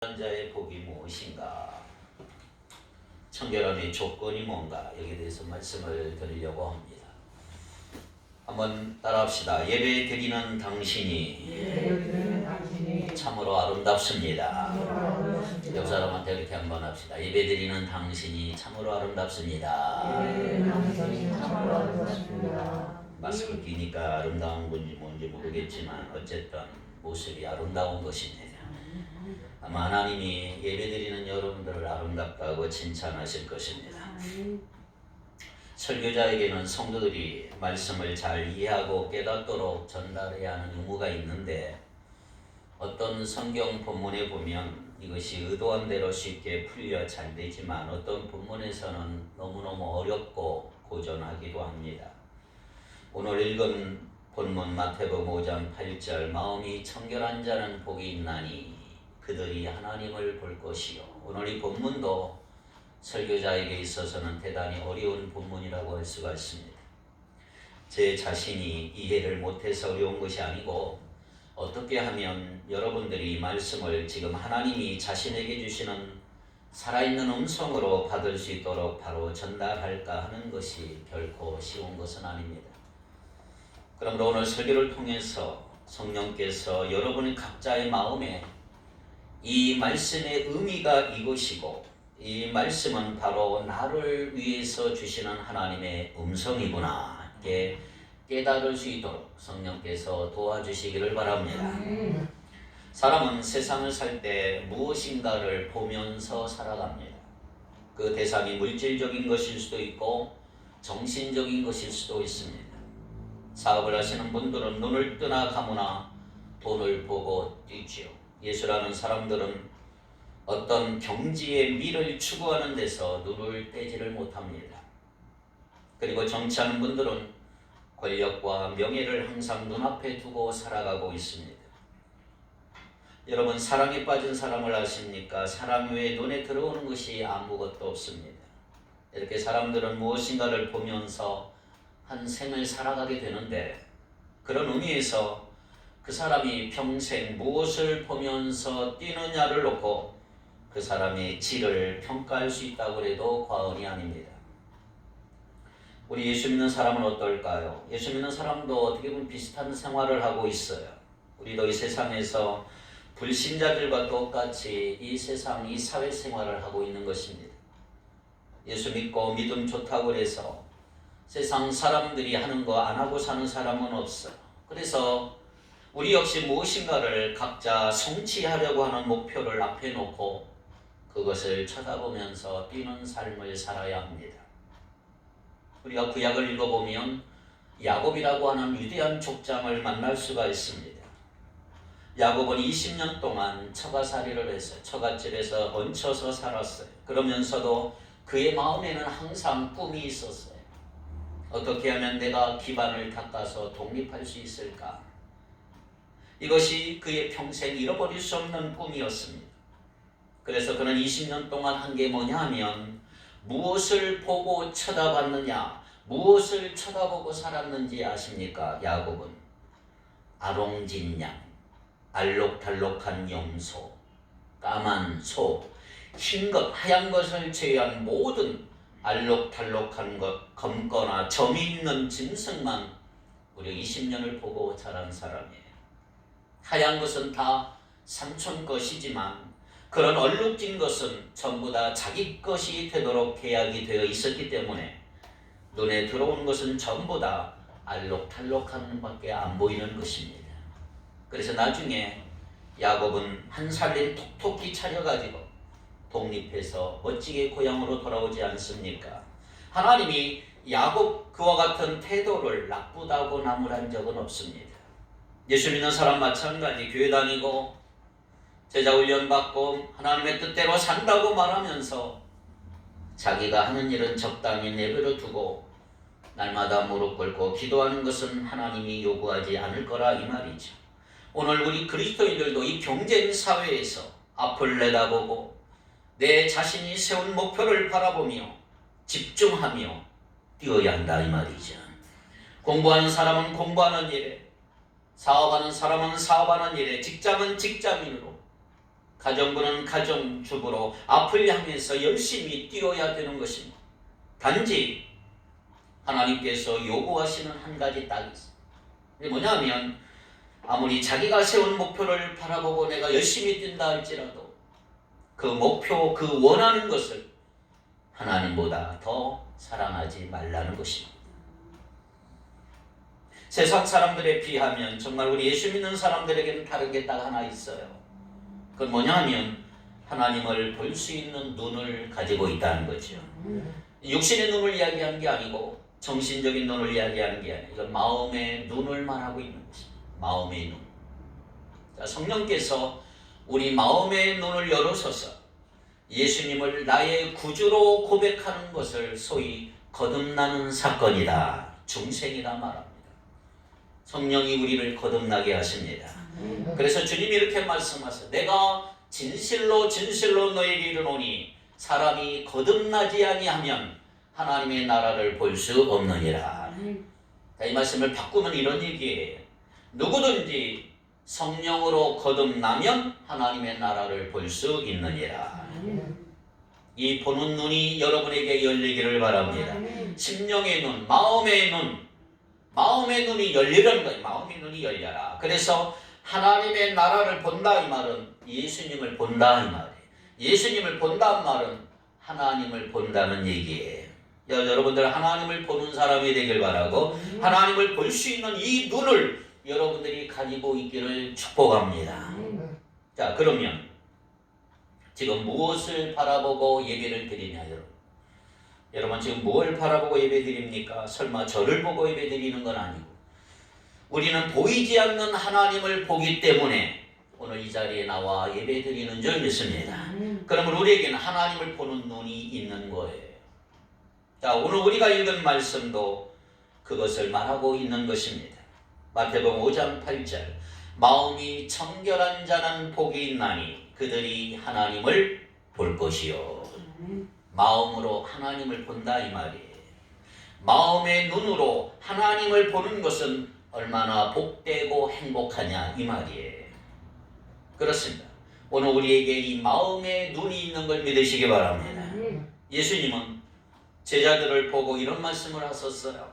자의 복이 무엇인가? 청결함의 조건이 뭔가? 여기에 대해서 말씀을 드리려고 합니다. 한번 따라합시다. 예배 드리는 당신이 참으로 아름답습니다. 옆 사람한테 이렇게 한번 합시다. 예배 드리는 당신이 참으로 아름답습니다. 마스크 끼니까 아름다운 건지 뭔지 모르겠지만 어쨌든 모습이 아름다운 것입니다. 아마 하나님이 예배드리는 여러분들을 아름답다고 칭찬하실 것입니다. 설교자에게는 성도들이 말씀을 잘 이해하고 깨닫도록 전달해야 하는 의무가 있는데, 어떤 성경 본문에 보면 이것이 의도한 대로 쉽게 풀려 잘 되지만 어떤 본문에서는 너무너무 어렵고 고전하기도 합니다. 오늘 읽은 본문 마태복음 5장 8절, 마음이 청결한 자는 복이 있나니 그들이 하나님을 볼 것이요. 오늘 이 본문도 설교자에게 있어서는 대단히 어려운 본문이라고 할 수가 있습니다. 제 자신이 이해를 못해서 어려운 것이 아니고, 어떻게 하면 여러분들이 이 말씀을 지금 하나님이 자신에게 주시는 살아있는 음성으로 받을 수 있도록 바로 전달할까 하는 것이 결코 쉬운 것은 아닙니다. 그러므로 오늘 설교를 통해서 성령께서 여러분의 각자의 마음에 이 말씀의 의미가 이것이고, 이 말씀은 바로 나를 위해서 주시는 하나님의 음성이구나, 이렇게 깨달을 수 있도록 성령께서 도와주시기를 바랍니다. 사람은 세상을 살 때 무엇인가를 보면서 살아갑니다. 그 대상이 물질적인 것일 수도 있고 정신적인 것일 수도 있습니다. 사업을 하시는 분들은 눈을 뜨나 감으나 돈을 보고 뛰지요. 예수라는 사람들은 어떤 경지의 미를 추구하는 데서 눈을 떼지를 못합니다. 그리고 정치하는 분들은 권력과 명예를 항상 눈앞에 두고 살아가고 있습니다. 여러분, 사랑에 빠진 사람을 아십니까? 사랑 외에 눈에 들어오는 것이 아무것도 없습니다. 이렇게 사람들은 무엇인가를 보면서 한 생을 살아가게 되는데, 그런 의미에서 그 사람이 평생 무엇을 보면서 뛰느냐를 놓고 그 사람의 질을 평가할 수 있다고 해도 과언이 아닙니다. 우리 예수 믿는 사람은 어떨까요? 예수 믿는 사람도 어떻게 보면 비슷한 생활을 하고 있어요. 우리도 이 세상에서 불신자들과 똑같이 이 세상, 이 사회생활을 하고 있는 것입니다. 예수 믿고 믿음 좋다고 해서 세상 사람들이 하는 거 안 하고 사는 사람은 없어요. 그래서 우리 역시 무엇인가를 각자 성취하려고 하는 목표를 앞에 놓고 그것을 쳐다보면서 뛰는 삶을 살아야 합니다. 우리가 구약을 읽어보면 야곱이라고 하는 위대한 족장을 만날 수가 있습니다. 야곱은 20년 동안 처가살이를 해서 처갓집에서 얹혀서 살았어요. 그러면서도 그의 마음에는 항상 꿈이 있었어요. 어떻게 하면 내가 기반을 닦아서 독립할 수 있을까? 이것이 그의 평생 잃어버릴 수 없는 꿈이었습니다. 그래서 그는 20년 동안 한 게 뭐냐 하면, 무엇을 보고 쳐다봤느냐, 무엇을 쳐다보고 살았는지 아십니까? 야곱은 아롱진 양, 알록달록한 염소, 까만 소, 흰 것, 하얀 것을 제외한 모든 알록달록한 것, 검거나 점이 있는 짐승만 무려 20년을 보고 자란 사람이에요. 하얀 것은 다 삼촌 것이지만 그런 얼룩진 것은 전부 다 자기 것이 되도록 계약이 되어 있었기 때문에 눈에 들어오는 것은 전부 다 알록달록한 것밖에 안 보이는 것입니다. 그래서 나중에 야곱은 한 살린 톡톡히 차려가지고 독립해서 멋지게 고향으로 돌아오지 않습니까? 하나님이 야곱 그와 같은 태도를 나쁘다고 나무란 적은 없습니다. 예수 믿는 사람 마찬가지, 교회 다니고 제자 훈련 받고 하나님의 뜻대로 산다고 말하면서 자기가 하는 일은 적당히 내버려 두고 날마다 무릎 꿇고 기도하는 것은 하나님이 요구하지 않을 거라, 이 말이죠. 오늘 우리 그리스도인들도 이 경쟁 사회에서 앞을 내다보고 내 자신이 세운 목표를 바라보며 집중하며 뛰어야 한다, 이 말이죠. 공부하는 사람은 공부하는 일에, 사업하는 사람은 사업하는 일에, 직장은 직장인으로, 가정부는 가정주부로 앞을 향해서 열심히 뛰어야 되는 것입니다. 단지 하나님께서 요구하시는 한 가지 딱 있어요. 그게 뭐냐면 아무리 자기가 세운 목표를 바라보고 내가 열심히 뛴다 할지라도 그 목표, 그 원하는 것을 하나님보다 더 사랑하지 말라는 것입니다. 세상 사람들에 비하면 정말 우리 예수 믿는 사람들에게는 다른 게 딱 하나 있어요. 그건 뭐냐면 하나님을 볼 수 있는 눈을 가지고 있다는 거죠. 육신의 눈을 이야기하는 게 아니고 정신적인 눈을 이야기하는 게 아니고 이건 마음의 눈을 말하고 있는 것입니다. 마음의 눈. 자, 성령께서 우리 마음의 눈을 열어서서 예수님을 나의 구주로 고백하는 것을 소위 거듭나는 사건이다, 중생이다 말합니다. 성령이 우리를 거듭나게 하십니다. 그래서 주님이 이렇게 말씀하세요. 내가 진실로 진실로 너에게 이르노니 사람이 거듭나지 아니하면 하나님의 나라를 볼 수 없느니라. 이 말씀을 바꾸면 이런 얘기예요. 누구든지 성령으로 거듭나면 하나님의 나라를 볼 수 있느니라. 이 보는 눈이 여러분에게 열리기를 바랍니다. 심령의 눈, 마음의 눈, 마음의 눈이 열리는 거예요. 마음의 눈이 열려라. 그래서 하나님의 나라를 본다 이 말은 예수님을 본다 이 말이에요. 예수님을 본다는 말은 하나님을 본다는 얘기예요. 여러분들 하나님을 보는 사람이 되길 바라고 하나님을 볼 수 있는 이 눈을 여러분들이 가지고 있기를 축복합니다. 자, 그러면 지금 무엇을 바라보고 예배를 드리냐 여러분? 여러분 지금 뭘 바라보고 예배 드립니까? 설마 저를 보고 예배 드리는 건 아니고 우리는 보이지 않는 하나님을 보기 때문에 오늘 이 자리에 나와 예배 드리는 줄 믿습니다. 그러면 우리에게는 하나님을 보는 눈이 있는 거예요. 자, 오늘 우리가 읽은 말씀도 그것을 말하고 있는 것입니다. 마태복음 5장 8절 마음이 청결한 자는 복이 있나니 그들이 하나님을 볼 것이요. 마음으로 하나님을 본다 이 말이에요. 마음의 눈으로 하나님을 보는 것은 얼마나 복되고 행복하냐 이 말이에요. 그렇습니다. 오늘 우리에게 이 마음의 눈이 있는 걸 믿으시기 바랍니다. 예수님은 제자들을 보고 이런 말씀을 하셨어요.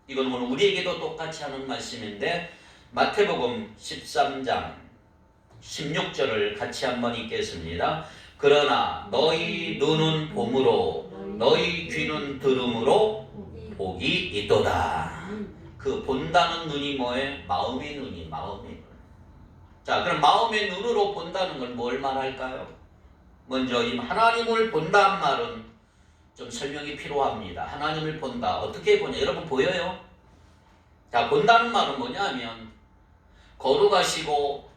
이건 오늘 우리에게도 똑같이 하는 말씀인데 마태복음 13장 16절을 같이 한번 읽겠습니다. 그러나 너희 눈은 봄으로 너희 귀는 들음으로 복이 있도다. 그 본다는 눈이 뭐예요? 마음의 눈이 마음의 눈. 자, 그럼 마음의 눈으로 본다는 건 뭘 말할까요? 먼저 이 하나님을 본다는 말은 좀 설명이 필요합니다. 하나님을 본다. 어떻게 보냐? 여러분 보여요? 자, 본다는 말은 뭐냐면 거룩하시고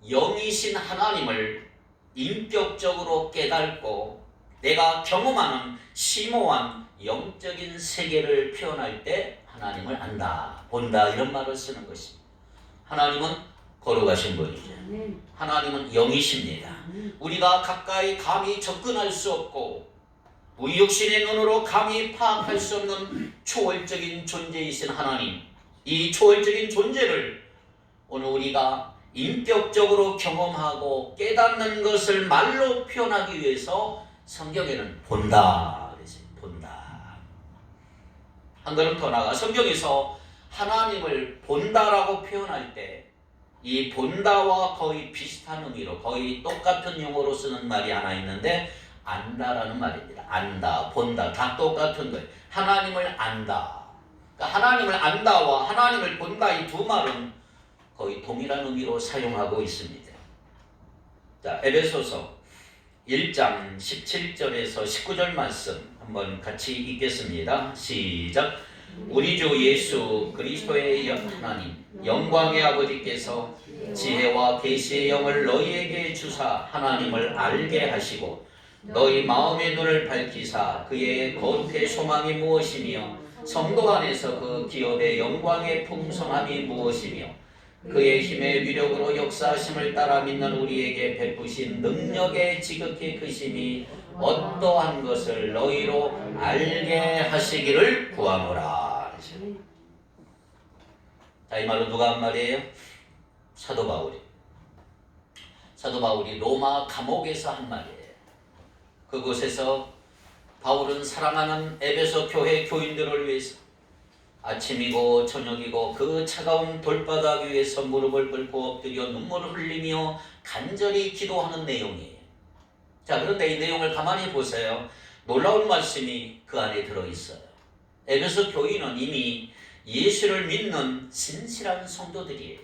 영이신 하나님을 인격적으로 깨닫고 내가 경험하는 심오한 영적인 세계를 표현할 때 하나님을 안다, 본다 이런 말을 쓰는 것입니다. 하나님은 거룩하신 분이죠. 하나님은 영이십니다. 우리가 가까이 감히 접근할 수 없고 우리 육신의 눈으로 감히 파악할 수 없는 초월적인 존재이신 하나님, 이 초월적인 존재를 오늘 우리가 인격적으로 경험하고 깨닫는 것을 말로 표현하기 위해서 성경에는 본다 그랬어요. 본다. 한 걸음 더 나아가 성경에서 하나님을 본다라고 표현할 때 이 본다와 거의 비슷한 의미로 거의 똑같은 용어로 쓰는 말이 하나 있는데 안다라는 말입니다. 안다, 본다 다 똑같은 거예요. 하나님을 안다. 그러니까 하나님을 안다와 하나님을 본다 이 두 말은 거의 동일한 의미로 사용하고 있습니다. 자, 에베소서 1장 17절에서 19절 말씀 한번 같이 읽겠습니다. 시작. 우리 주 예수 그리스도의 하나님 영광의 아버지께서 지혜와 계시의 영을 너희에게 주사 하나님을 알게 하시고 너희 마음의 눈을 밝히사 그의 거룩의 소망이 무엇이며 성도 안에서 그 기업의 영광의 풍성함이 무엇이며 그의 힘의 위력으로 역사하심을 따라 믿는 우리에게 베푸신 능력의 지극히 크심이 어떠한 것을 너희로 알게 하시기를 구하노라. 자, 이 말은 누가 한 말이에요? 사도 바울이. 사도 바울이 로마 감옥에서 한 말이에요. 그곳에서 바울은 사랑하는 에베소 교회 교인들을 위해서 아침이고 저녁이고 그 차가운 돌바닥 위에서 무릎을 꿇고 엎드려 눈물을 흘리며 간절히 기도하는 내용이에요. 자, 그런데 이 내용을 가만히 보세요. 놀라운 말씀이 그 안에 들어있어요. 에베소 교인은 이미 예수를 믿는 진실한 성도들이에요.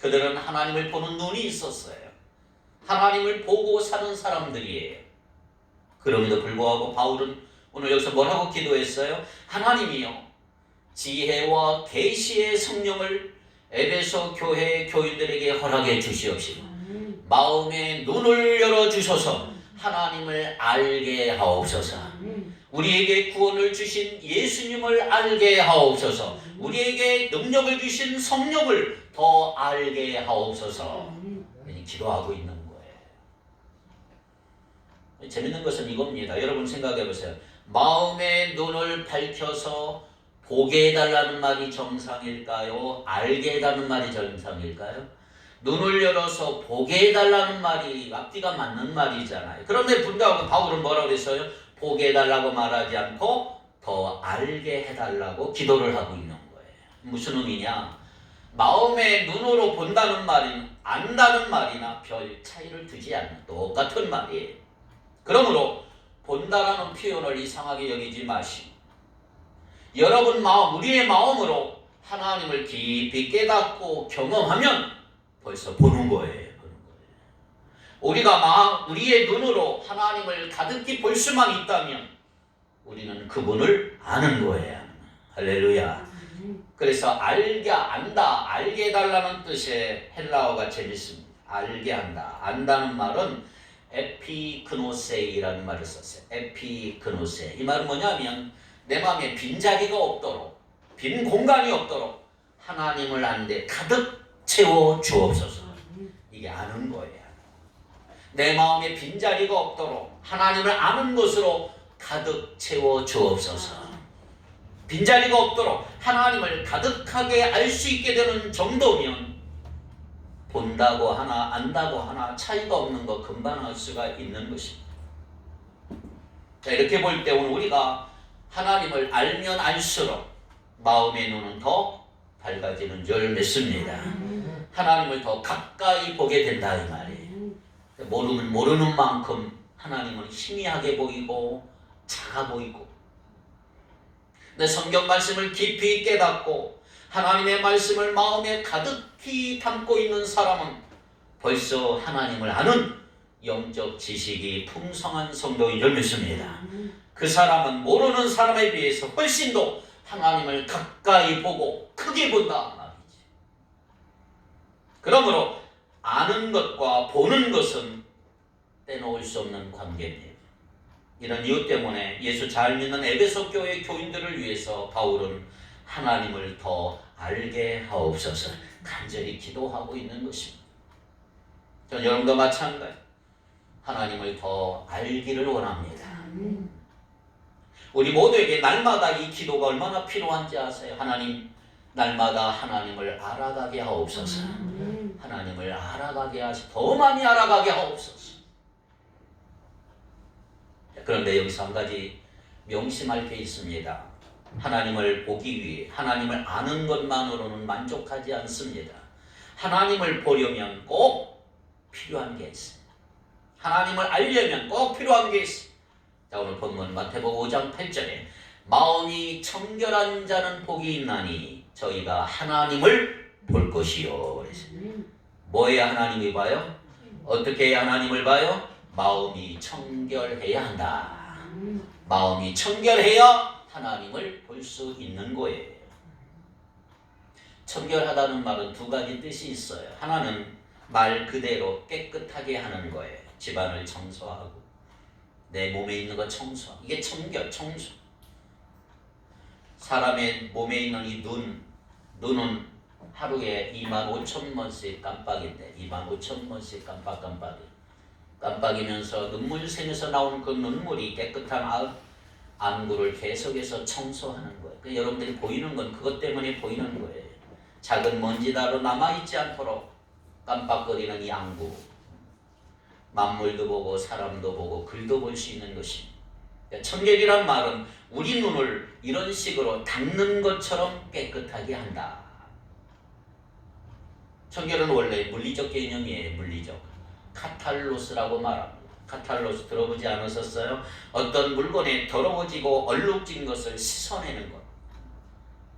그들은 하나님을 보는 눈이 있었어요. 하나님을 보고 사는 사람들이에요. 그럼에도 불구하고 바울은 오늘 여기서 뭐라고 기도했어요? 하나님이요, 지혜와 계시의 성령을 에베소 교회 교인들에게 허락해 주시옵시고 마음의 눈을 열어주셔서 하나님을 알게 하옵소서. 우리에게 구원을 주신 예수님을 알게 하옵소서. 우리에게 능력을 주신 성령을 더 알게 하옵소서. 기도하고 있는 거예요. 재밌는 것은 이겁니다. 여러분 생각해 보세요. 마음의 눈을 밝혀서 보게 해달라는 말이 정상일까요? 알게 해달라는 말이 정상일까요? 눈을 열어서 보게 해달라는 말이 앞뒤가 맞는 말이잖아요. 그런데 불구하고 바울은 뭐라고 했어요? 보게 해달라고 말하지 않고 더 알게 해달라고 기도를 하고 있는 거예요. 무슨 의미냐? 마음의 눈으로 본다는 말은 안다는 말이나 별 차이를 두지 않는 똑같은 말이에요. 그러므로 본다라는 표현을 이상하게 여기지 마시고 여러분 마음, 우리의 마음으로 하나님을 깊이 깨닫고 경험하면 벌써 보는 거예요. 우리가 우리의 눈으로 하나님을 가득히 볼 수만 있다면 우리는 그분을 아는 거예요. 할렐루야. 그래서 안다, 알게 해달라는 뜻의 헬라어가 재밌습니다. 알게 한다. 안다는 말은 에피그노세이라는 말을 썼어요. 에피그노세. 이 말은 뭐냐면 내 마음에 빈자리가 없도록, 빈 공간이 없도록 하나님을 아는데 가득 채워 주옵소서. 이게 아는 거예요. 내 마음에 빈자리가 없도록 하나님을 아는 것으로 가득 채워 주옵소서. 빈자리가 없도록 하나님을 가득하게 알 수 있게 되는 정도면 본다고 하나 안다고 하나 차이가 없는 거 금방 알 수가 있는 것입니다. 자, 이렇게 볼 때 오늘 우리가 하나님을 알면 알수록 마음의 눈은 더 밝아지는 줄 믿습니다. 하나님을 더 가까이 보게 된다 이 말이에요. 모르면 모르는 만큼 하나님은 희미하게 보이고 작아 보이고, 내 성경 말씀을 깊이 깨닫고 하나님의 말씀을 마음에 가득히 담고 있는 사람은 벌써 하나님을 아는 영적 지식이 풍성한 성도인 줄 믿습니다. 그 사람은 모르는 사람에 비해서 훨씬 더 하나님을 가까이 보고 크게 본다 말이지. 그러므로 아는 것과 보는 것은 떼놓을 수 없는 관계입니다. 이런 이유 때문에 예수 잘 믿는 에베소 교회 교인들을 위해서 바울은 하나님을 더 알게 하옵소서 간절히 기도하고 있는 것입니다. 전 여러분도 마찬가지 하나님을 더 알기를 원합니다. 우리 모두에게 날마다 이 기도가 얼마나 필요한지 아세요? 하나님, 날마다 하나님을 알아가게 하옵소서. 하나님을 알아가게 하시고 더 많이 알아가게 하옵소서. 그런데 여기서 한 가지 명심할 게 있습니다. 하나님을 보기 위해 하나님을 아는 것만으로는 만족하지 않습니다. 하나님을 보려면 꼭 필요한 게 있어요. 하나님을 알려면 꼭 필요한 게 있어요. 자, 오늘 본문 마태복음 5장 8절에 마음이 청결한 자는 복이 있나니 저희가 하나님을 볼 것이요. 뭐해야 하나님이 봐요? 어떻게 해야 하나님을 봐요? 마음이 청결해야 한다. 마음이 청결해야 하나님을 볼 수 있는 거예요. 청결하다는 말은 두 가지 뜻이 있어요. 하나는 말 그대로 깨끗하게 하는 거예요. 집안을 청소하고 내 몸에 있는 거 청소하고, 이게 청결, 청소. 사람의 몸에 있는 이 눈은 하루에 25,000번씩 깜빡인데 25,000번씩 깜빡이면서 눈물 새면서 나오는 그 눈물이 깨끗한 안구를 계속해서 청소하는 거예요. 그러니까 여러분들이 보이는 건 그것 때문에 보이는 거예요. 작은 먼지다로 남아있지 않도록 깜빡거리는 이 안구, 만물도 보고 사람도 보고 글도 볼 수 있는 것입니다. 청결이란 말은 우리 눈을 이런 식으로 닦는 것처럼 깨끗하게 한다. 청결은 원래 물리적 개념이에요. 물리적. 카탈로스라고 말합니다. 카탈로스 들어보지 않으셨어요? 어떤 물건에 더러워지고 얼룩진 것을 씻어내는 것.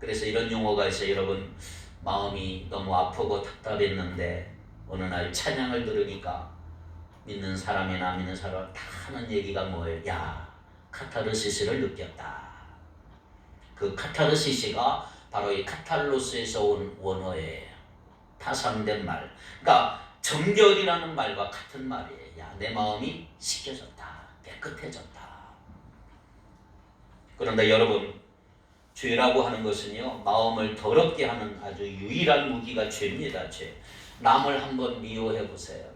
그래서 이런 용어가 있어요. 여러분, 마음이 너무 아프고 답답했는데 어느 날 찬양을 들으니까 믿는 사람이나 안 믿는 사람 다 하는 얘기가 뭐예요? 야, 카타르시스를 느꼈다. 그 카타르시스가 바로 이 카탈로스에서 온 원어예요. 타산된 말. 그러니까 정결이라는 말과 같은 말이에요. 야, 내 마음이 씻겨졌다. 깨끗해졌다. 그런데 여러분, 죄라고 하는 것은요, 마음을 더럽게 하는 아주 유일한 무기가 죄입니다. 죄. 남을 한번 미워해 보세요.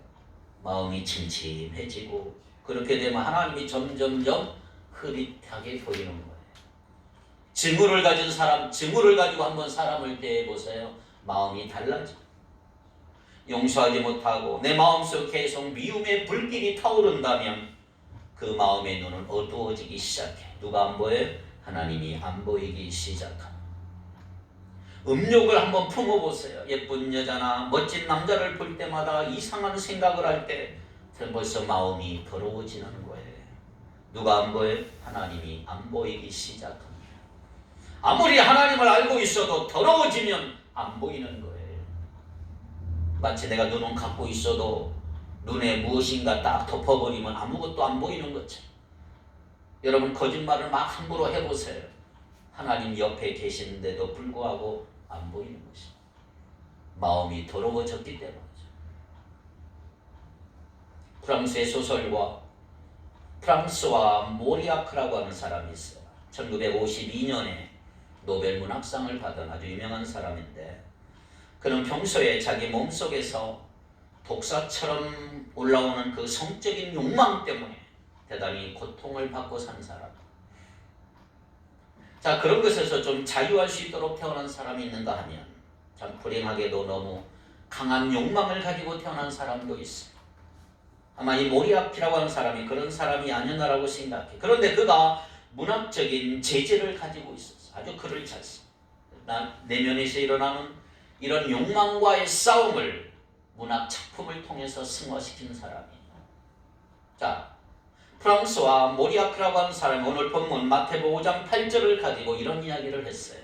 마음이 침침해지고 그렇게 되면 하나님이 점점점 흐릿하게 보이는 거예요. 증오를 가진 사람, 증오를 가지고 한번 사람을 대해 보세요. 마음이 달라져. 용서하지 못하고 내 마음속 계속 미움의 불길이 타오른다면 그 마음의 눈은 어두워지기 시작해. 누가 안 보여요? 하나님이 안 보이기 시작합니다. 음욕을 한번 품어보세요. 예쁜 여자나 멋진 남자를 볼 때마다 이상한 생각을 할 때 벌써 마음이 더러워지는 거예요. 누가 안 보여요? 하나님이 안 보이기 시작합니다. 아무리 하나님을 알고 있어도 더러워지면 안 보이는 거예요. 마치 내가 눈은 갖고 있어도 눈에 무엇인가 딱 덮어버리면 아무것도 안 보이는 것처럼. 여러분, 거짓말을 막 함부로 해보세요. 하나님 옆에 계시는데도 불구하고 안 보이는 것입니다. 마음이 더러워졌기 때문이죠. 프랑스의 소설가 프랑스와 모리아크라고 하는 사람이 있어요. 1952년에 노벨 문학상을 받은 아주 유명한 사람인데, 그는 평소에 자기 몸속에서 독사처럼 올라오는 그 성적인 욕망 때문에 대단히 고통을 받고 산 사람. 자, 그런 것에서 좀 자유할 수 있도록 태어난 사람이 있는가 하면 참 불행하게도 너무 강한 욕망을 가지고 태어난 사람도 있어요. 아마 이 모리아키라고 하는 사람이 그런 사람이 아니었나라고 생각해. 그런데 그가 문학적인 재질을 가지고 있었어. 아주 글을 잘 써. 내면에서 일어나는 이런 욕망과의 싸움을 문학 작품을 통해서 승화시킨 사람이에요. 자, 프랑스와 모리아크라고 하는 사람이 오늘 본문 마태복음 5장 8절을 가지고 이런 이야기를 했어요.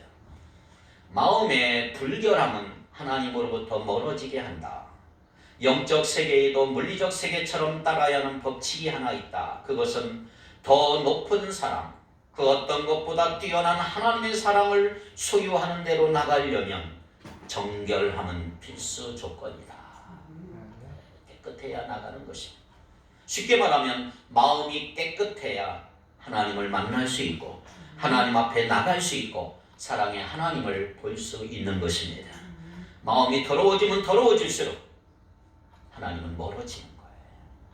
마음의 불결함은 하나님으로부터 멀어지게 한다. 영적 세계에도 물리적 세계처럼 따라야 하는 법칙이 하나 있다. 그것은 더 높은 사랑, 그 어떤 것보다 뛰어난 하나님의 사랑을 소유하는 대로 나가려면 정결함은 필수 조건이다. 깨끗해야 나가는 것입니다. 쉽게 말하면 마음이 깨끗해야 하나님을 만날 수 있고 하나님 앞에 나갈 수 있고 사랑의 하나님을 볼 수 있는 것입니다. 마음이 더러워지면 더러워질수록 하나님은 멀어지는 거예요.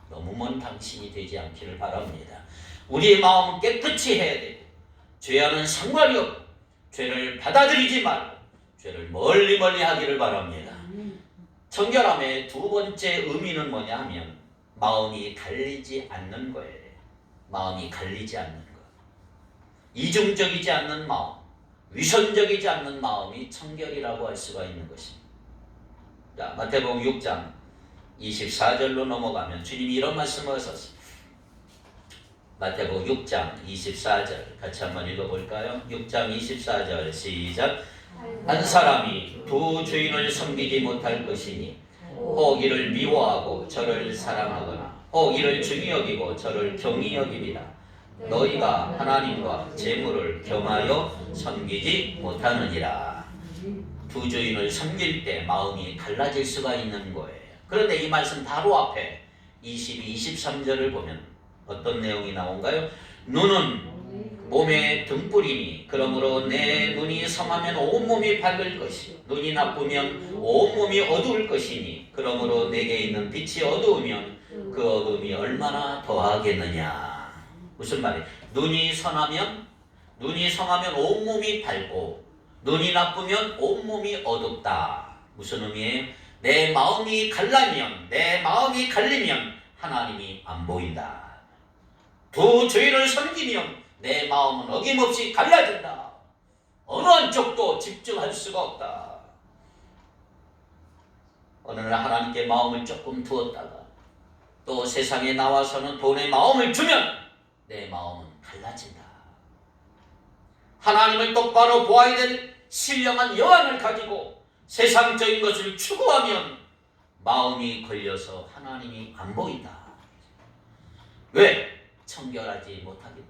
너무 먼 당신이 되지 않기를 바랍니다. 우리의 마음은 깨끗이 해야 돼요. 죄와는 상관이 없고 죄를 받아들이지 말고 죄를 멀리 하기를 바랍니다. 정결함의 두 번째 의미는 뭐냐 하면 마음이 갈리지 않는 거예요. 마음이 갈리지 않는 것. 이중적이지 않는 마음, 위선적이지 않는 마음이 청결이라고 할 수가 있는 것입니다. 자, 마태복음 6장 24절로 넘어가면 주님이 이런 말씀을 하셨습니다. 마태복음 6장 24절 같이 한번 읽어볼까요? 6장 24절 시작. 한 사람이 두 주인을 섬기지 못할 것이니 혹 이를 미워하고 저를 사랑하거나 혹 이를 중히 여기고 저를 경히 여기리라. 너희가 하나님과 재물을 겸하여 섬기지 못하느니라. 두 주인을 섬길 때 마음이 갈라질 수가 있는 거예요. 그런데 이 말씀 바로 앞에 22, 23절을 보면 어떤 내용이 나온가요? 눈은 몸의 등불이니 그러므로 내 눈이 성하면 온몸이 밝을 것이요 눈이 나쁘면 온몸이 어두울 것이니 그러므로 내게 있는 빛이 어두우면 그 어둠이 얼마나 더하겠느냐. 무슨 말이에요? 눈이 성하면 온몸이 밝고 눈이 나쁘면 온몸이 어둡다. 무슨 의미예요? 내 마음이 갈리면 하나님이 안 보인다. 두 주인을 섬기면 내 마음은 어김없이 갈라진다. 어느 한쪽도 집중할 수가 없다. 어느 날 하나님께 마음을 조금 두었다가 또 세상에 나와서는 돈에 마음을 주면 내 마음은 갈라진다. 하나님을 똑바로 보아야 될 신령한 여한을 가지고 세상적인 것을 추구하면 마음이 걸려서 하나님이 안 보인다. 왜? 청결하지 못하기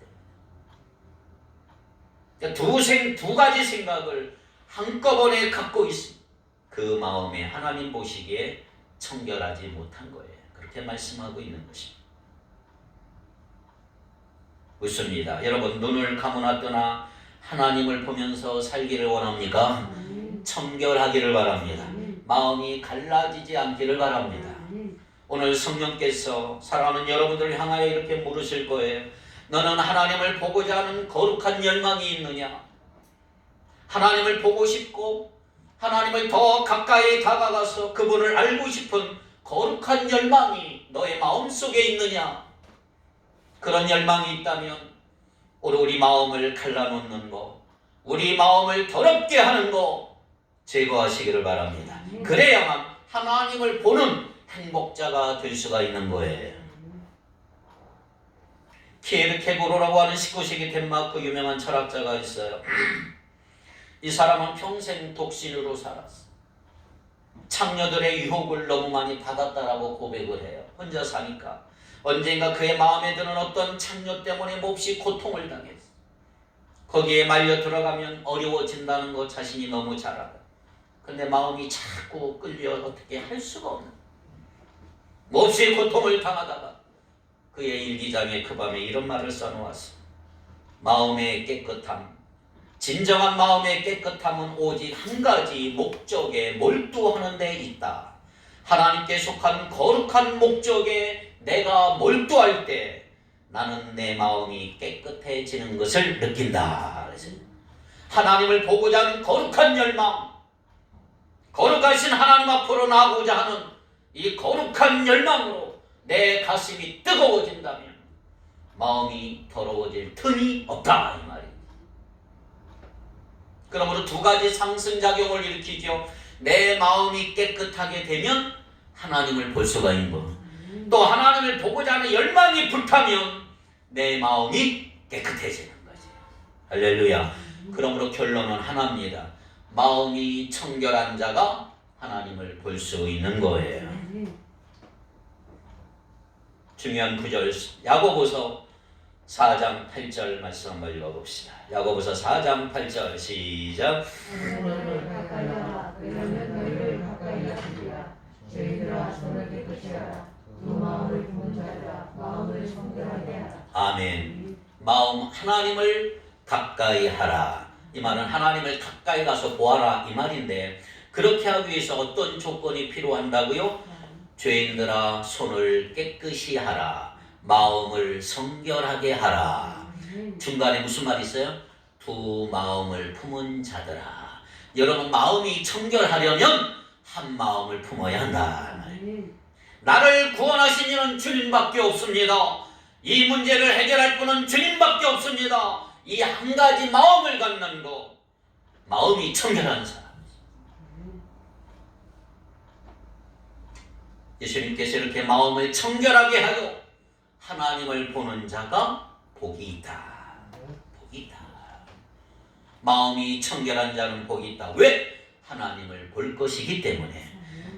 때문에. 두 가지 생각을 한꺼번에 갖고 있습니다. 그 마음에 하나님 보시기에 청결하지 못한 거예요. 그렇게 말씀하고 있는 것입니다. 묻습니다. 여러분, 눈을 감으나 뜨나 하나님을 보면서 살기를 원합니까? 청결하기를 바랍니다. 마음이 갈라지지 않기를 바랍니다. 오늘 성령께서 사랑하는 여러분들을 향하여 이렇게 물으실 거예요. 너는 하나님을 보고자 하는 거룩한 열망이 있느냐? 하나님을 보고 싶고 하나님을 더 가까이 다가가서 그분을 알고 싶은 거룩한 열망이 너의 마음속에 있느냐? 그런 열망이 있다면 우리 마음을 갈라놓는 거, 우리 마음을 더럽게 하는 거 제거하시기를 바랍니다. 그래야만 하나님을 보는 행복자가 될 수가 있는 거예요. 키에르케고르라고 하는 19세기 덴마크 유명한 철학자가 있어요. 이 사람은 평생 독신으로 살았어. 창녀들의 유혹을 너무 많이 받았다라고 고백을 해요. 혼자 사니까 언젠가 그의 마음에 드는 어떤 창녀 때문에 몹시 고통을 당했어. 거기에 말려 들어가면 어려워진다는 거 자신이 너무 잘 알아. 근데 마음이 자꾸 끌려 어떻게 할 수가 없는, 몹시 고통을 당하다가 그의 일기장에 그 밤에 이런 말을 써놓았어. 마음의 깨끗함, 진정한 마음의 깨끗함은 오직 한 가지 목적에 몰두하는 데 있다. 하나님께 속한 거룩한 목적에 내가 몰두할 때 나는 내 마음이 깨끗해지는 것을 느낀다. 그래서 하나님을 보고자 하는 거룩한 열망, 거룩하신 하나님 앞으로 나아가고자 하는 이 거룩한 열망으로 내 가슴이 뜨거워진다면 마음이 더러워질 틈이 없다, 이 말입니다. 그러므로 두 가지 상승작용을 일으키죠. 내 마음이 깨끗하게 되면 하나님을 볼 수가 있는 것, 또 하나님을 보고자 하는 열망이 불타면 내 마음이 깨끗해지는 거지. 할렐루야. 그러므로 결론은 하나입니다. 마음이 청결한 자가 하나님을 볼 수 있는 거예요. 중요한 구절, 야고보서 4장 8절 말씀 한번 읽어봅시다. 야고보서 4장 8절 시작. 아멘. 마음 하나님을 가까이 하라. 이 말은 하나님을 가까이 가서 보아라 이 말인데, 그렇게 하기 위해서 어떤 조건이 필요한다고요? 죄인들아 손을 깨끗이 하라. 마음을 성결하게 하라. 중간에 무슨 말이 있어요? 두 마음을 품은 자들아. 여러분, 마음이 청결하려면 한 마음을 품어야 한다. 나를 구원하신 이는 주님밖에 없습니다. 이 문제를 해결할 분은 주님밖에 없습니다. 이 한 가지 마음을 갖는 거, 마음이 청결한 사람. 예수님께서 이렇게 마음을 청결하게 하여 하나님을 보는 자가 복이 있다. 복이 있다. 마음이 청결한 자는 복이 있다. 왜? 하나님을 볼 것이기 때문에.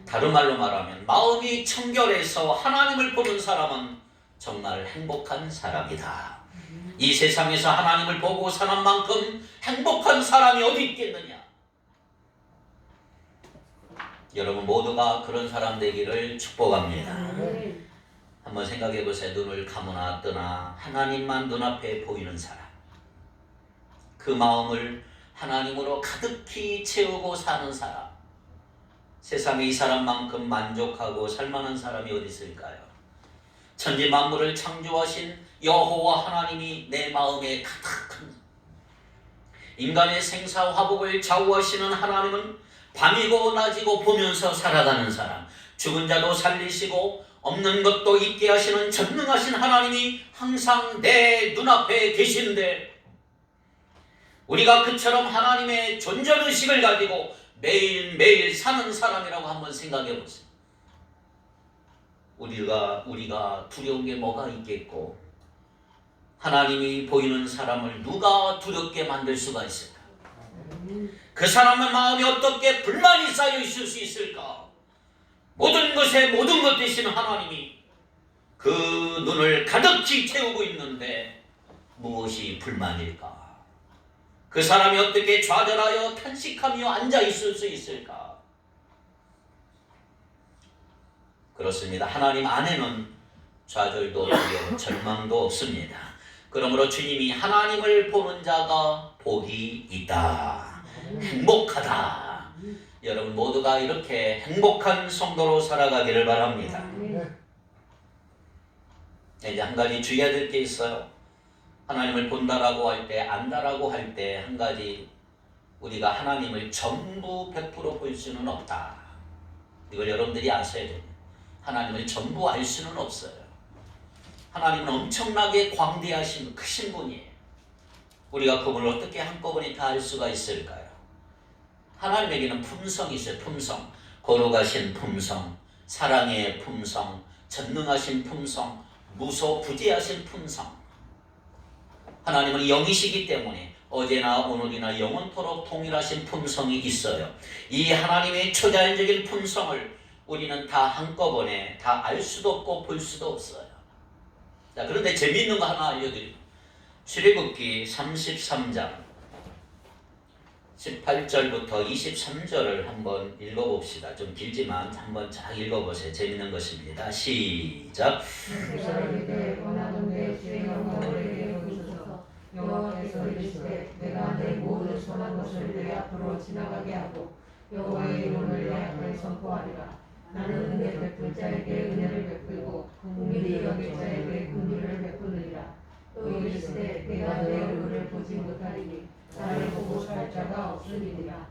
다른 말로 말하면 마음이 청결해서 하나님을 보는 사람은 정말 행복한 사람이다. 이 세상에서 하나님을 보고 사는 만큼 행복한 사람이 어디 있겠느냐. 여러분 모두가 그런 사람 되기를 축복합니다. 한번 생각해 보세요. 눈을 감으나 뜨나 하나님만 눈앞에 보이는 사람, 그 마음을 하나님으로 가득히 채우고 사는 사람, 세상에 이 사람만큼 만족하고 살만한 사람이 어디 있을까요? 천지 만물을 창조하신 여호와 하나님이 내 마음에 가득한, 인간의 생사화복을 좌우하시는 하나님은 밤이고 낮이고 보면서 살아가는 사람, 죽은 자도 살리시고 없는 것도 있게 하시는 전능하신 하나님이 항상 내 눈앞에 계신데 우리가 그처럼 하나님의 존재의식을 가지고 매일매일 사는 사람이라고 한번 생각해 보세요. 우리가 두려운 게 뭐가 있겠고 하나님이 보이는 사람을 누가 두렵게 만들 수가 있을까? 그 사람의 마음에 어떻게 불만이 쌓여 있을 수 있을까? 모든 것에 모든 것 되신 하나님이 그 눈을 가득히 채우고 있는데 무엇이 불만일까? 그 사람이 어떻게 좌절하여 탄식하며 앉아 있을 수 있을까? 그렇습니다. 하나님 안에는 좌절도 없고 절망도 없습니다. 그러므로 주님이 하나님을 보는 자가 복이 있다. 행복하다. 여러분 모두가 이렇게 행복한 성도로 살아가기를 바랍니다. 이제 한 가지 주의해야 될 게 있어요. 하나님을 본다라고 할 때, 안다라고 할 때 한 가지 우리가 하나님을 전부 100% 볼 수는 없다. 이걸 여러분들이 아셔야 됩니다. 하나님을 전부 알 수는 없어요. 하나님은 엄청나게 광대하신 크신 분이에요. 우리가 그분을 어떻게 한꺼번에 다 알 수가 있을까요? 하나님에게는 품성이 있어요. 품성. 거룩하신 품성, 사랑의 품성, 전능하신 품성, 무소부재하신 품성. 하나님은 영이시기 때문에 어제나 오늘이나 영원토록 동일하신 품성이 있어요. 이 하나님의 초자연적인 품성을 우리는 다 한꺼번에 다 알 수도 없고 볼 수도 없어요. 자, 그런데 재미있는 거 하나 알려드립니다. 출애굽기 33장 18절부터 23절을 한번 읽어봅시다. 좀 길지만 한번 잘 읽어보세요. 재미있는 것입니다. 시작. 여호와께서 이르시되 내가 내 모든 선한 것을 내 앞으로 지나가게 하고 여호와의 이름을 내 앞에 선포하리라. 나는 은혜 베풀 자에게 은혜를 베풀고 긍휼히 여길 자에게 긍휼을 베푸느니라. 또 이르시되 내가 내 얼굴을 보지 못하리니 나를 보고 살 자가 없으리니라.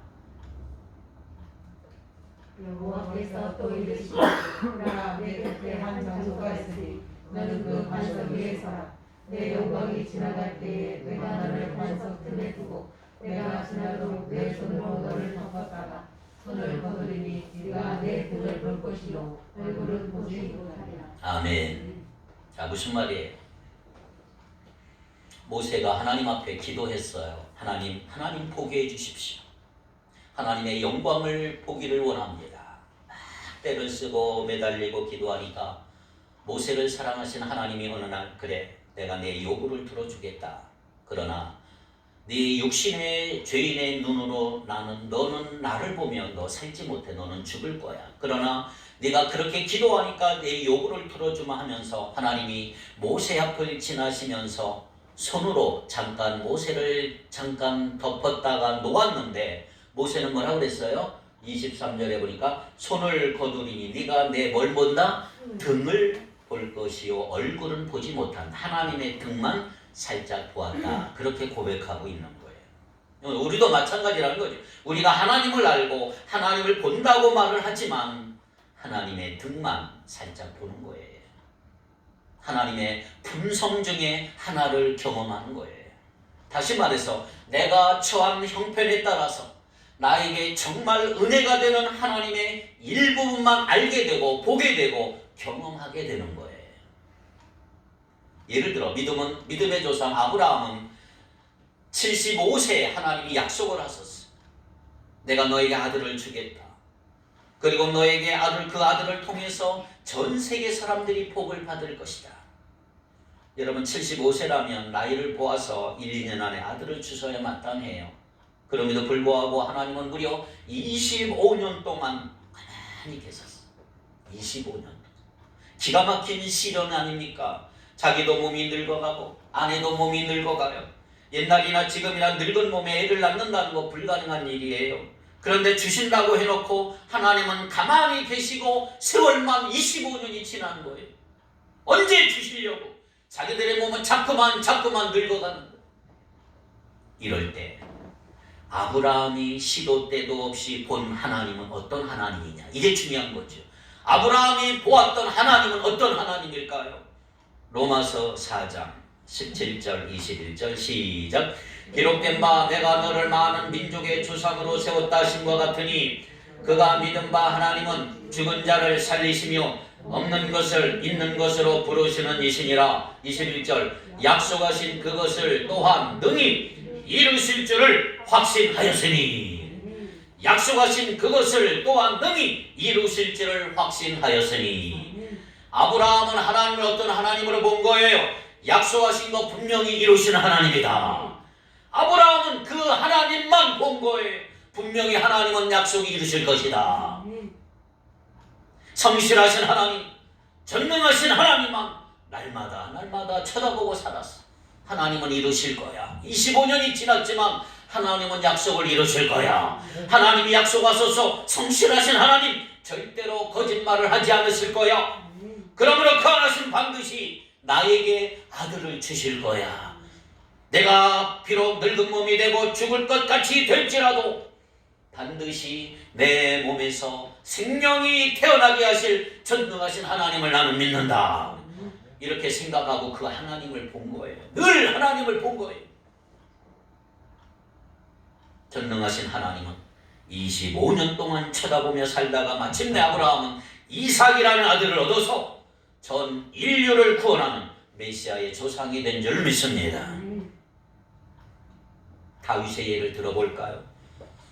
여호와께서 또 이르시되 보라 내 곁에 한 장소가 있으니 너는 그 반석 위에 서라. 내 영광이 지나갈 때에 내가 너를 반석 틈에 두고 내가 지나도록 내 손으로 너를 덮었다가 손을 거두리니 네가 내 등을 볼 것이요 얼굴은 보지 못하리라. 아멘. 자, 무슨 말이에요? 모세가 하나님 앞에 기도했어요. 하나님 보게 해 주십시오. 하나님의 영광을 보기를 원합니다. 막 때를 쓰고 매달리고 기도하니까 모세를 사랑하신 하나님이 어느 날 그래 내가 내 요구를 들어주겠다. 그러나 네 육신의 죄인의 눈으로 너는 나를 보면 너 살지 못해. 너는 죽을 거야. 그러나 네가 그렇게 기도하니까 내 요구를 들어주마 하면서 하나님이 모세 앞을 지나시면서 손으로 모세를 잠깐 덮었다가 놓았는데 모세는 뭐라고 그랬어요? 23절에 보니까 손을 거두리니 네가 내 뭘 본다? 등을 볼 것이요 얼굴은 보지 못한 하나님의 등만 살짝 보았다. 그렇게 고백하고 있는 거예요. 우리도 마찬가지라는 거죠. 우리가 하나님을 알고 하나님을 본다고 말을 하지만 하나님의 등만 살짝 보는 거예요. 하나님의 품성 중에 하나를 경험하는 거예요. 다시 말해서 내가 처한 형편에 따라서 나에게 정말 은혜가 되는 하나님의 일부분만 알게 되고 보게 되고 경험하게 되는 거예요. 예를 들어 믿음의 조상 아브라함은 75세에 하나님이 약속을 하셨어요. 내가 너에게 아들을 주겠다. 그리고 너에게 그 아들을 통해서 전 세계 사람들이 복을 받을 것이다. 여러분 75세라면 나이를 보아서 1, 2년 안에 아들을 주셔야 마땅해요. 그럼에도 불구하고 하나님은 무려 25년 동안 가만히 계셨어요. 25년. 기가 막힌 시련 아닙니까? 자기도 몸이 늙어가고 아내도 몸이 늙어가요. 옛날이나 지금이나 늙은 몸에 애를 낳는다는 거 불가능한 일이에요. 그런데 주신다고 해놓고 하나님은 가만히 계시고 세월만 25년이 지난 거예요. 언제 주시려고? 자기들의 몸은 자꾸만 늙어가는 거예요. 이럴 때 아브라함이 시도 때도 없이 본 하나님은 어떤 하나님이냐? 이게 중요한 거죠. 아브라함이 보았던 하나님은 어떤 하나님일까요? 로마서 4장 17절 21절 시작. 기록된 바 내가 너를 많은 민족의 조상으로 세웠다 하심과 같으니 그가 믿은 바 하나님은 죽은 자를 살리시며 없는 것을 있는 것으로 부르시는 이시니라. 21절 약속하신 그것을 또한 능히 이루실 줄을 확신하였으니 약속하신 그것을 또한 능히 이루실 줄을 확신하였으니 아브라함은 하나님을 어떤 하나님으로 본 거예요? 약속하신 거 분명히 이루시는 하나님이다. 아브라함은 그 하나님만 본 거예요. 분명히 하나님은 약속이 이루실 것이다. 성실하신 하나님, 전능하신 하나님만 날마다 쳐다보고 살았어. 하나님은 이루실 거야. 25년이 지났지만 하나님은 약속을 이루실 거야. 하나님이 약속하소서. 성실하신 하나님, 절대로 거짓말을 하지 않으실 거야. 그러므로 그 하나님 반드시 나에게 아들을 주실 거야. 내가 비록 늙은 몸이 되고 죽을 것 같이 될지라도 반드시 내 몸에서 생명이 태어나게 하실 전능하신 하나님을 나는 믿는다. 이렇게 생각하고 그 하나님을 본 거예요. 늘 하나님을 본 거예요. 전능하신 하나님은 25년 동안 쳐다보며 살다가 마침내 아브라함은 이삭이라는 아들을 얻어서 전 인류를 구원하는 메시아의 조상이 된 줄 믿습니다. 다윗의 예를 들어볼까요?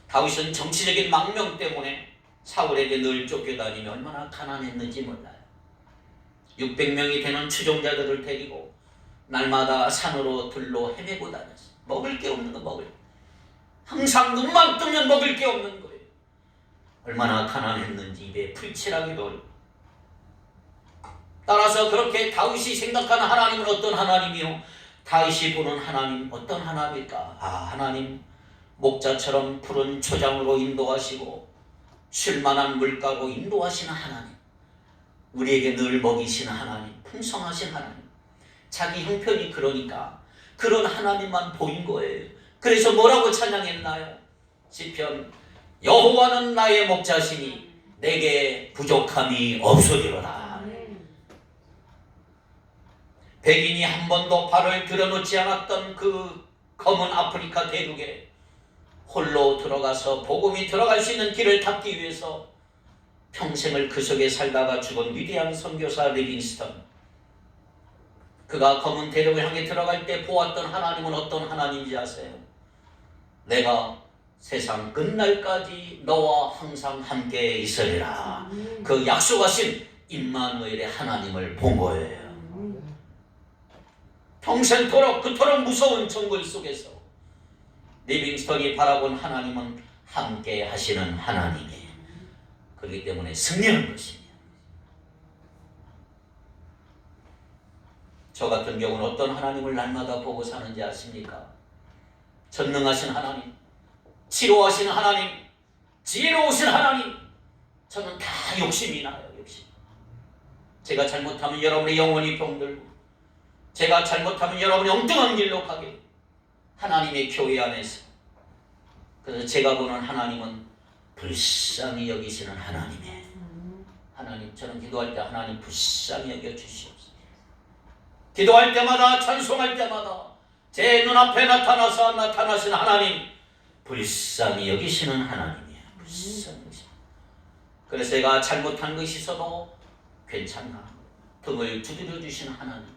다윗은 정치적인 망명 때문에 사울에게 늘 쫓겨다니며 얼마나 가난했는지 몰라요. 600명이 되는 추종자들을 데리고 날마다 산으로 들로 헤매고 다녔어요. 먹을 게 없는 거 먹을. 항상 눈만 뜨면 먹을 게 없는 거예요. 얼마나 가난했는지 입에 풀칠하기도 어렵고. 따라서 그렇게 다윗이 생각하는 하나님은 어떤 하나님이요? 다윗이 보는 하나님 어떤 하나님일까? 하나님 목자처럼 푸른 초장으로 인도하시고 쉴만한 물가로 인도하시는 하나님, 우리에게 늘 먹이시는 하나님, 풍성하신 하나님. 자기 형편이 그러니까 그런 하나님만 보인 거예요. 그래서 뭐라고 찬양했나요? 시편 여호와는 나의 목자시니 내게 부족함이 없으리로다. 백인이 한 번도 발을 들여놓지 않았던 그 검은 아프리카 대륙에 홀로 들어가서 복음이 들어갈 수 있는 길을 닫기 위해서 평생을 그 속에 살다가 죽은 위대한 선교사 리빙스턴. 그가 검은 대륙을 향해 들어갈 때 보았던 하나님은 어떤 하나님인지 아세요? 내가 세상 끝날까지 너와 항상 함께 있으리라. 그 약속하신 임마누엘의 하나님을 본 거예요. 평생토록 그토록 무서운 정글 속에서 리빙스턴이 바라본 하나님은 함께 하시는 하나님이에요. 그렇기 때문에 승리하는 것입니다. 저 같은 경우는 어떤 하나님을 날마다 보고 사는지 아십니까? 전능하신 하나님, 치료하신 하나님, 지혜로우신 하나님. 저는 다 욕심이 나요. 욕심. 제가 잘못하면 여러분의 영혼이 병들고, 제가 잘못하면 여러분이 엉뚱한 길로 가게, 하나님의 교회 안에서. 그래서 제가 보는 하나님은 불쌍히 여기시는 하나님이에요. 하나님, 저는 기도할 때 하나님 불쌍히 여겨주시옵소서. 기도할 때마다, 찬송할 때마다 제 눈앞에 나타나신 하나님, 불쌍히 여기시는 하나님이에요. 불쌍히 여기시는. 그래서 제가 잘못한 것이 있어도 괜찮나 등을 두드려 주시는 하나님,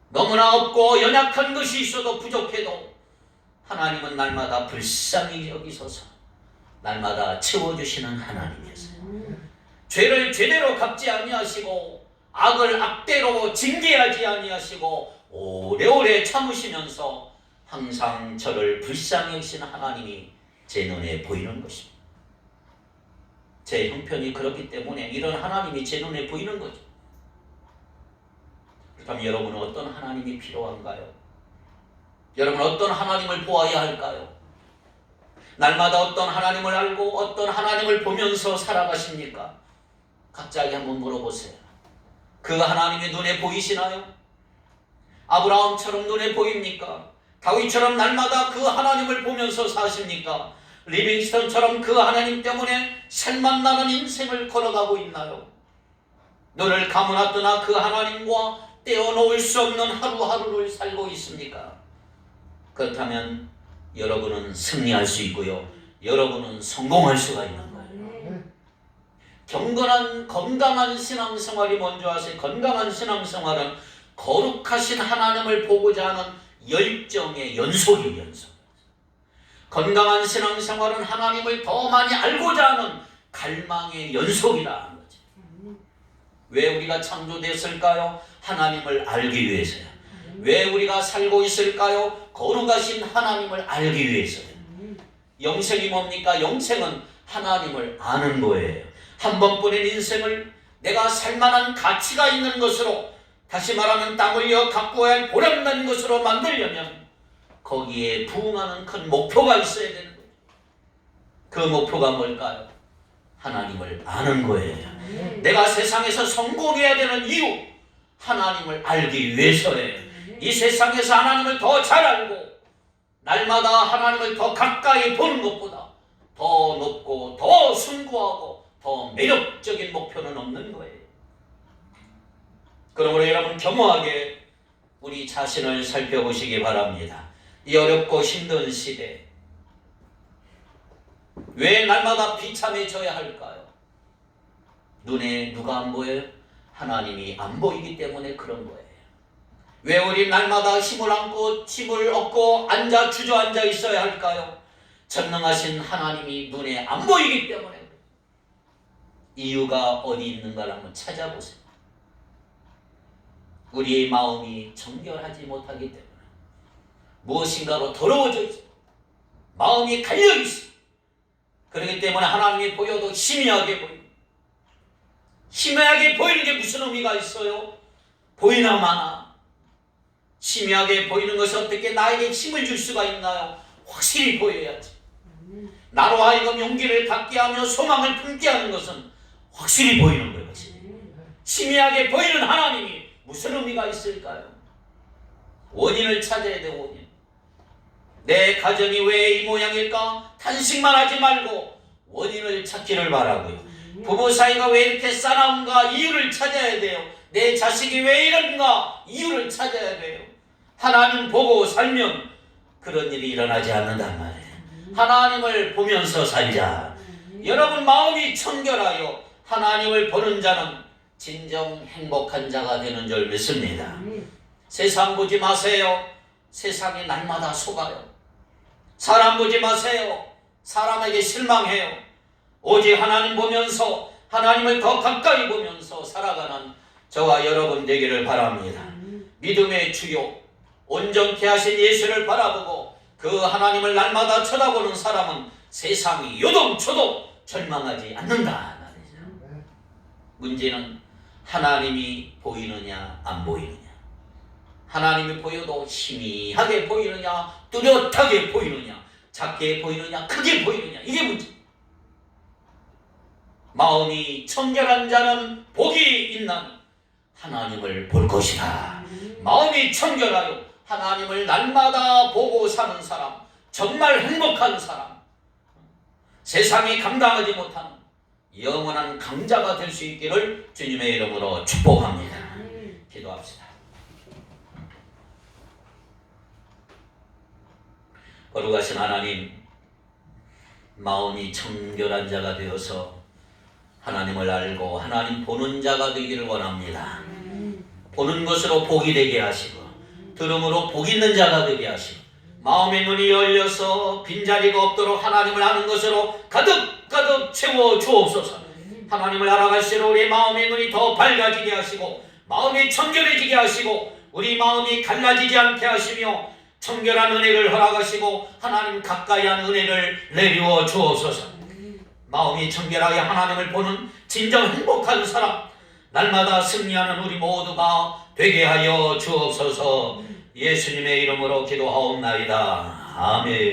너무나 없고 연약한 것이 있어도 부족해도 하나님은 날마다 불쌍히 여기소서 날마다 채워주시는 하나님이세요. 죄를 죄대로 갚지 아니하시고 악을 악대로 징계하지 아니하시고 오래오래 참으시면서 항상 저를 불쌍히 여기시는 하나님이 제 눈에 보이는 것입니다. 제 형편이 그렇기 때문에 이런 하나님이 제 눈에 보이는 거죠. 그럼 여러분은 어떤 하나님이 필요한가요? 여러분은 어떤 하나님을 보아야 할까요? 날마다 어떤 하나님을 알고 어떤 하나님을 보면서 살아가십니까? 각자에게 한번 물어보세요. 그 하나님이 눈에 보이시나요? 아브라함처럼 눈에 보입니까? 다윗처럼 날마다 그 하나님을 보면서 사십니까? 리빙스턴처럼 그 하나님 때문에 살맛 나는 인생을 걸어가고 있나요? 눈을 감으나 그 하나님과 떼어놓을 수 없는 하루하루를 살고 있습니까? 그렇다면 여러분은 승리할 수 있고요, 여러분은 성공할 수가 있는 거예요. 경건한 건강한 신앙생활이 먼저 하세요. 건강한 신앙생활은 거룩하신 하나님을 보고자 하는 열정의 연속이에요. 연속. 건강한 신앙생활은 하나님을 더 많이 알고자 하는 갈망의 연속이라는 거죠. 왜 우리가 창조됐을까요? 하나님을 알기 위해서요. 왜 우리가 살고 있을까요? 거룩하신 하나님을 알기 위해서요. 영생이 뭡니까? 영생은 하나님을 아는 거예요. 한 번뿐인 인생을 내가 살만한 가치가 있는 것으로, 다시 말하면 땀 흘려 가꾸어야 할 보람난 것으로 만들려면 거기에 부응하는 큰 목표가 있어야 되는 거예요. 그 목표가 뭘까요? 하나님을 아는 거예요. 내가 세상에서 성공해야 되는 이유, 하나님을 알기 위해서예요. 이 세상에서 하나님을 더 잘 알고 날마다 하나님을 더 가까이 보는 것보다 더 높고 더 숭고하고 더 매력적인 목표는 없는 거예요. 그러므로 여러분 겸허하게 우리 자신을 살펴보시기 바랍니다. 이 어렵고 힘든 시대, 왜 날마다 비참해져야 할까요? 눈에 누가 안 보여요? 하나님이 안 보이기 때문에 그런 거예요. 왜 우리 날마다 힘을 안고 짐을 얻고 앉아 주저앉아 있어야 할까요? 전능하신 하나님이 눈에 안 보이기 때문에. 이유가 어디 있는가를 한번 찾아보세요. 우리의 마음이 정결하지 못하기 때문에, 무엇인가로 더러워져 있어요. 마음이 갈려 있어요. 그렇기 때문에 하나님이 보여도 희미하게 보여요. 희미하게 보이는 게 무슨 의미가 있어요? 보이나 마나. 희미하게 보이는 것이 어떻게 나에게 힘을 줄 수가 있나요? 확실히 보여야지. 나로 하여금 용기를 갖게 하며 소망을 품게 하는 것은 확실히 보이는 거예요. 희미하게 보이는 하나님이 무슨 의미가 있을까요? 원인을 찾아야 돼. 원인. 내 가정이 왜 이 모양일까? 탄식만 하지 말고 원인을 찾기를 바라고요. 부부 사이가 왜 이렇게 싸나운가? 이유를 찾아야 돼요. 내 자식이 왜 이런가? 이유를 찾아야 돼요. 하나님 보고 살면 그런 일이 일어나지 않는단 말이에요. 하나님을 보면서 살자. 여러분 마음이 청결하여 하나님을 보는 자는 진정 행복한 자가 되는 줄 믿습니다. 세상 보지 마세요. 세상이 날마다 속아요. 사람 보지 마세요. 사람에게 실망해요. 오직 하나님 보면서, 하나님을 더 가까이 보면서 살아가는 저와 여러분 되기를 바랍니다. 믿음의 주요, 온전케 하신 예수를 바라보고 그 하나님을 날마다 쳐다보는 사람은 세상이 요동쳐도 절망하지 않는다. 문제는 하나님이 보이느냐 안 보이느냐. 하나님이 보여도 희미하게 보이느냐, 뚜렷하게 보이느냐, 작게 보이느냐, 크게 보이느냐, 이게 문제. 마음이 청결한 자는 복이 있는 하나님을 볼 것이다. 마음이 청결하여 하나님을 날마다 보고 사는 사람, 정말 행복한 사람, 세상이 감당하지 못하는 영원한 강자가 될 수 있기를 주님의 이름으로 축복합니다. 기도합시다. 거룩하신 하나님, 마음이 청결한 자가 되어서 하나님을 알고 하나님 보는 자가 되기를 원합니다. 보는 것으로 복이 되게 하시고, 들음으로 복 있는 자가 되게 하시고, 마음의 눈이 열려서 빈자리가 없도록 하나님을 아는 것으로 가득 채워 주옵소서. 하나님을 알아갈수록 우리 마음의 눈이 더 밝아지게 하시고, 마음이 청결해지게 하시고, 우리 마음이 갈라지지 않게 하시며 청결한 은혜를 허락하시고 하나님 가까이 한 은혜를 내리워 주옵소서. 마음이 청결하게 하나님을 보는 진정 행복한 사람, 날마다 승리하는 우리 모두가 되게 하여 주옵소서. 예수님의 이름으로 기도하옵나이다. 아멘.